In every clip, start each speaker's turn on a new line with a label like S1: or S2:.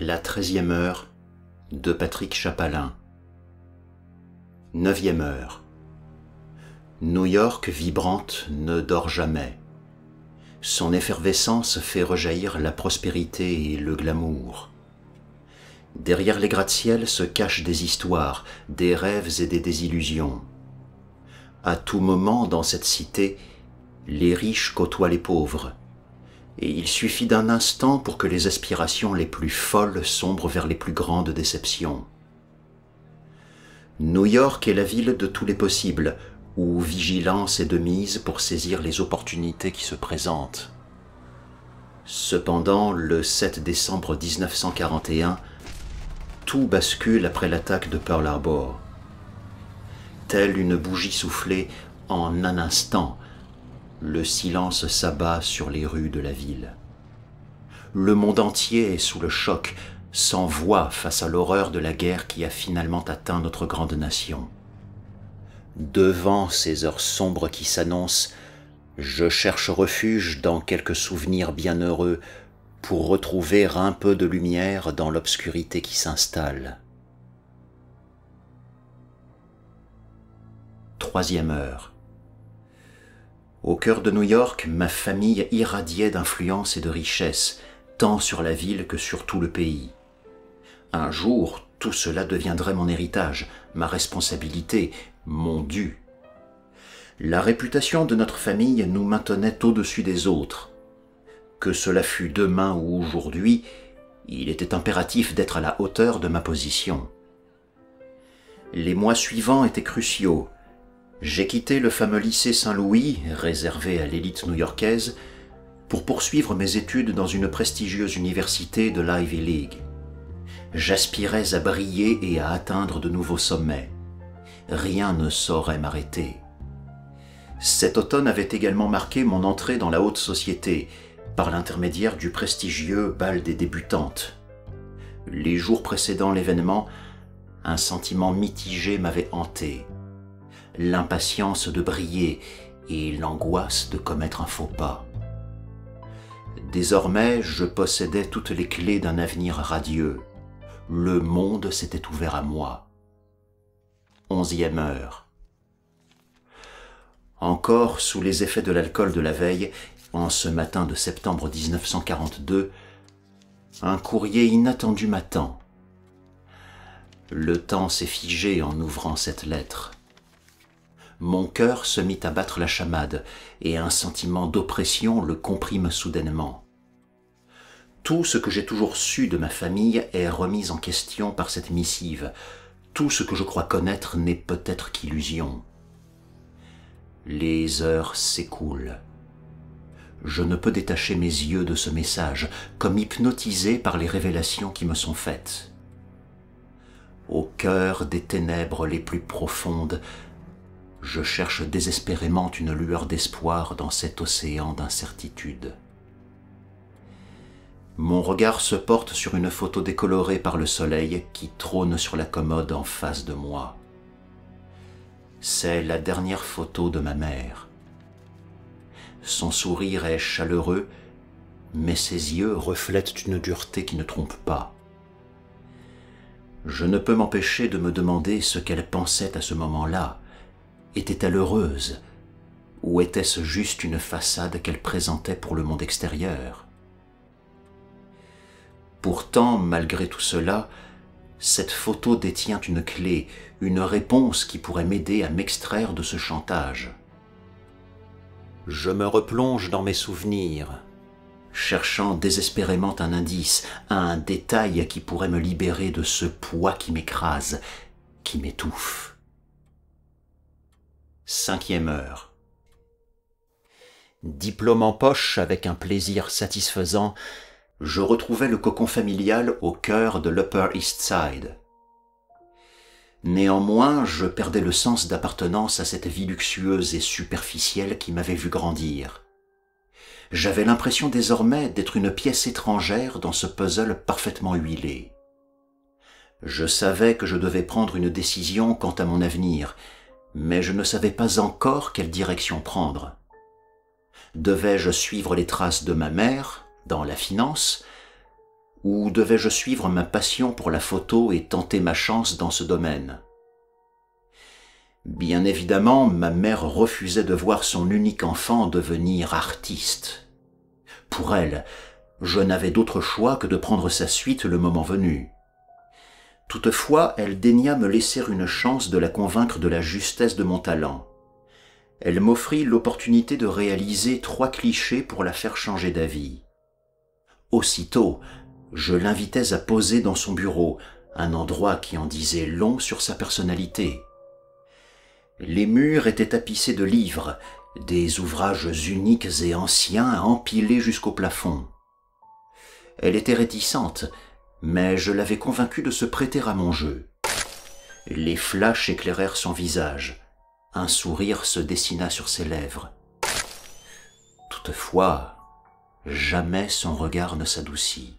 S1: La 13e heure de Patrick Chapalin. 9e heure. New York vibrante ne dort jamais. Son effervescence fait rejaillir la prospérité et le glamour. Derrière les gratte-ciel se cachent des histoires, des rêves et des désillusions. À tout moment dans cette cité, les riches côtoient les pauvres. Et il suffit d'un instant pour que les aspirations les plus folles sombrent vers les plus grandes déceptions. New York est la ville de tous les possibles, où vigilance est de mise pour saisir les opportunités qui se présentent. Cependant, le 7 décembre 1941, tout bascule après l'attaque de Pearl Harbor. Telle une bougie soufflée, en un instant, le silence s'abat sur les rues de la ville. Le monde entier est sous le choc, sans voix face à l'horreur de la guerre qui a finalement atteint notre grande nation. Devant ces heures sombres qui s'annoncent, je cherche refuge dans quelques souvenirs bienheureux pour retrouver un peu de lumière dans l'obscurité qui s'installe. 3e heure. Au cœur de New York, ma famille irradiait d'influence et de richesse, tant sur la ville que sur tout le pays. Un jour, tout cela deviendrait mon héritage, ma responsabilité, mon dû. La réputation de notre famille nous maintenait au-dessus des autres. Que cela fût demain ou aujourd'hui, il était impératif d'être à la hauteur de ma position. Les mois suivants étaient cruciaux. J'ai quitté le fameux lycée Saint-Louis, réservé à l'élite new-yorkaise, pour poursuivre mes études dans une prestigieuse université de l'Ivy League. J'aspirais à briller et à atteindre de nouveaux sommets. Rien ne saurait m'arrêter. Cet automne avait également marqué mon entrée dans la haute société, par l'intermédiaire du prestigieux bal des débutantes. Les jours précédant l'événement, un sentiment mitigé m'avait hanté. L'impatience de briller et l'angoisse de commettre un faux pas. Désormais, je possédais toutes les clés d'un avenir radieux. Le monde s'était ouvert à moi. 11e heure. Encore sous les effets de l'alcool de la veille, en ce matin de septembre 1942, un courrier inattendu m'attend. Le temps s'est figé en ouvrant cette lettre. Mon cœur se mit à battre la chamade, et un sentiment d'oppression le comprime soudainement. Tout ce que j'ai toujours su de ma famille est remis en question par cette missive. Tout ce que je crois connaître n'est peut-être qu'illusion. Les heures s'écoulent. Je ne peux détacher mes yeux de ce message, comme hypnotisé par les révélations qui me sont faites. Au cœur des ténèbres les plus profondes, je cherche désespérément une lueur d'espoir dans cet océan d'incertitude. Mon regard se porte sur une photo décolorée par le soleil qui trône sur la commode en face de moi. C'est la dernière photo de ma mère. Son sourire est chaleureux, mais ses yeux reflètent une dureté qui ne trompe pas. Je ne peux m'empêcher de me demander ce qu'elle pensait à ce moment-là. Était-elle heureuse, ou était-ce juste une façade qu'elle présentait pour le monde extérieur? Pourtant, malgré tout cela, cette photo détient une clé, une réponse qui pourrait m'aider à m'extraire de ce chantage. Je me replonge dans mes souvenirs, cherchant désespérément un indice, un détail qui pourrait me libérer de ce poids qui m'écrase, qui m'étouffe. 5e heure. Diplôme en poche avec un plaisir satisfaisant, je retrouvais le cocon familial au cœur de l'Upper East Side. Néanmoins, je perdais le sens d'appartenance à cette vie luxueuse et superficielle qui m'avait vu grandir. J'avais l'impression désormais d'être une pièce étrangère dans ce puzzle parfaitement huilé. Je savais que je devais prendre une décision quant à mon avenir, mais je ne savais pas encore quelle direction prendre. Devais-je suivre les traces de ma mère, dans la finance, Ou devais-je suivre ma passion pour la photo et tenter ma chance dans ce domaine? Bien évidemment, ma mère refusait de voir son unique enfant devenir artiste. Pour elle, je n'avais d'autre choix que de prendre sa suite le moment venu. Toutefois, elle daigna me laisser une chance de la convaincre de la justesse de mon talent. Elle m'offrit l'opportunité de réaliser 3 clichés pour la faire changer d'avis. Aussitôt, je l'invitais à poser dans son bureau, un endroit qui en disait long sur sa personnalité. Les murs étaient tapissés de livres, des ouvrages uniques et anciens empilés jusqu'au plafond. Elle était réticente, mais je l'avais convaincue de se prêter à mon jeu. Les flashs éclairèrent son visage. Un sourire se dessina sur ses lèvres. Toutefois, jamais son regard ne s'adoucit.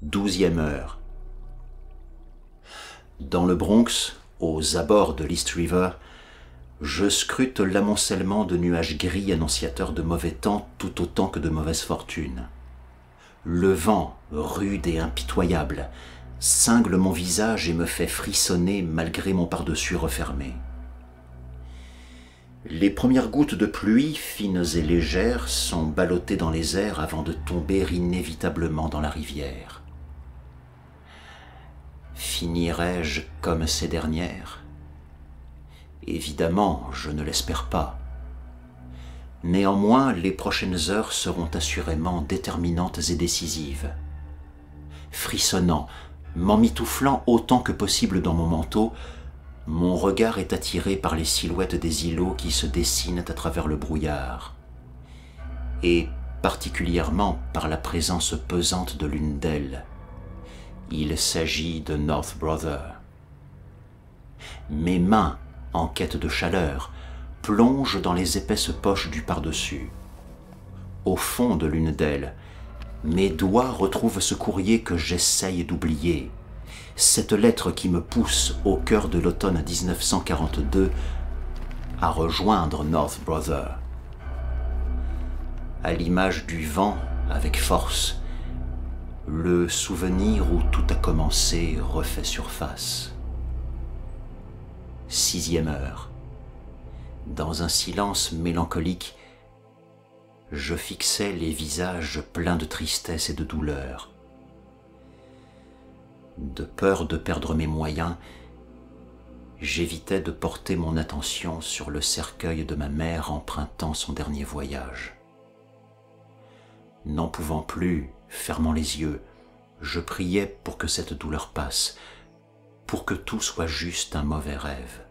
S1: 12e heure. Dans le Bronx, aux abords de l'East River, je scrute l'amoncellement de nuages gris annonciateurs de mauvais temps tout autant que de mauvaise fortune. Le vent, rude et impitoyable, cingle mon visage et me fait frissonner malgré mon pardessus refermé. Les premières gouttes de pluie, fines et légères, sont ballottées dans les airs avant de tomber inévitablement dans la rivière. Finirai-je comme ces dernières? Évidemment, je ne l'espère pas. Néanmoins, les prochaines heures seront assurément déterminantes et décisives. Frissonnant, m'emmitouflant autant que possible dans mon manteau, mon regard est attiré par les silhouettes des îlots qui se dessinent à travers le brouillard, et particulièrement par la présence pesante de l'une d'elles. Il s'agit de North Brother. Mes mains, en quête de chaleur, plongent dans les épaisses poches du par-dessus. Au fond de l'une d'elles, mes doigts retrouvent ce courrier que j'essaye d'oublier, cette lettre qui me pousse au cœur de l'automne 1942 à rejoindre North Brother. À l'image du vent, avec force, le souvenir où tout a commencé refait surface. 6e heure. Dans un silence mélancolique, je fixais les visages pleins de tristesse et de douleur. De peur de perdre mes moyens, j'évitais de porter mon attention sur le cercueil de ma mère empruntant son dernier voyage. N'en pouvant plus, fermant les yeux, je priais pour que cette douleur passe, pour que tout soit juste un mauvais rêve.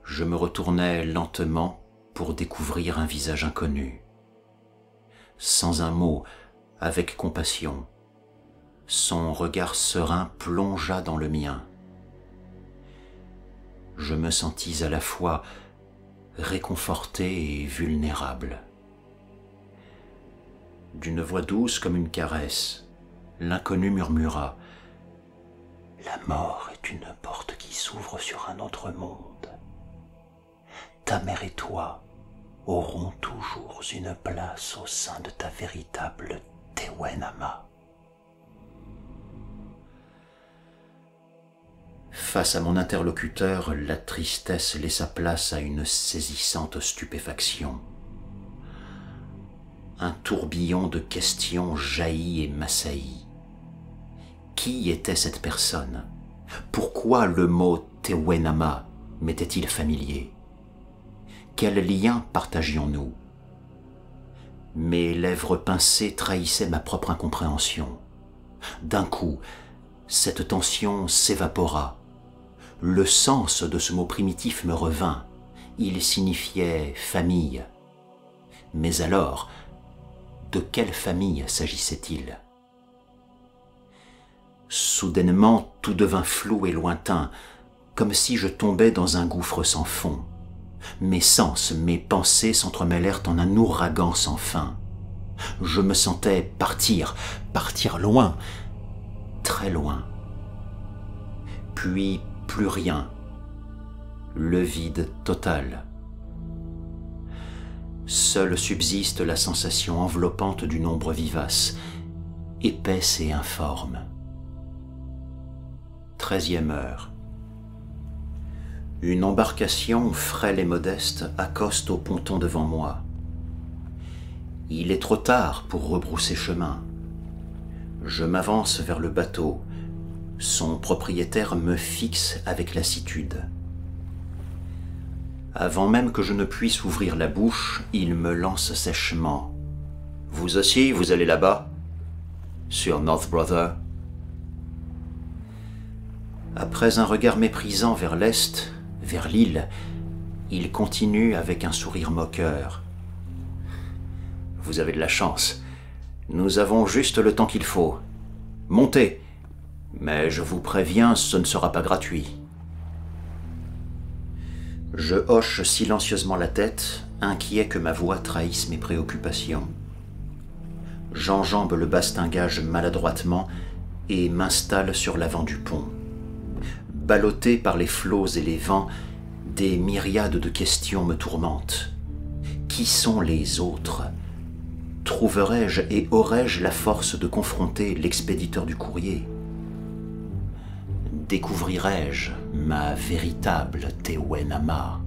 S1: Je me retournais lentement pour découvrir un visage inconnu. Sans un mot, avec compassion, son regard serein plongea dans le mien. Je me sentis à la fois réconforté et vulnérable. D'une voix douce comme une caresse, l'inconnu murmura « La mort est une porte qui s'ouvre sur un autre monde. Ta mère et toi auront toujours une place au sein de ta véritable Te-Wai-Nama. » Face à mon interlocuteur, la tristesse laissa place à une saisissante stupéfaction. Un tourbillon de questions jaillit et m'assaillit. Qui était cette personne? Pourquoi le mot Te-Wai-Nama m'était-il familier? Quel lien partagions-nous? Mes lèvres pincées trahissaient ma propre incompréhension. D'un coup, cette tension s'évapora. Le sens de ce mot primitif me revint. Il signifiait famille. Mais alors, de quelle famille s'agissait-il? Soudainement, tout devint flou et lointain, comme si je tombais dans un gouffre sans fond. Mes sens, mes pensées s'entremêlèrent en un ouragan sans fin. Je me sentais partir loin, très loin. Puis plus rien, le vide total. Seule subsiste la sensation enveloppante d'une ombre vivace, épaisse et informe. 13e heure. Une embarcation frêle et modeste accoste au ponton devant moi. Il est trop tard pour rebrousser chemin. Je m'avance vers le bateau. Son propriétaire me fixe avec lassitude. Avant même que je ne puisse ouvrir la bouche, il me lance sèchement. « Vous aussi, vous allez là-bas ?»« Sur North Brother ?» Après un regard méprisant vers l'est, vers l'île, il continue avec un sourire moqueur. « Vous avez de la chance. Nous avons juste le temps qu'il faut. Montez, mais je vous préviens, ce ne sera pas gratuit. » Je hoche silencieusement la tête, inquiet que ma voix trahisse mes préoccupations. J'enjambe le bastingage maladroitement et m'installe sur l'avant du pont. Ballotté par les flots et les vents, des myriades de questions me tourmentent. Qui sont les autres ? Trouverai-je et aurais-je la force de confronter l'expéditeur du courrier ? Découvrirai-je ma véritable Te Whenama ?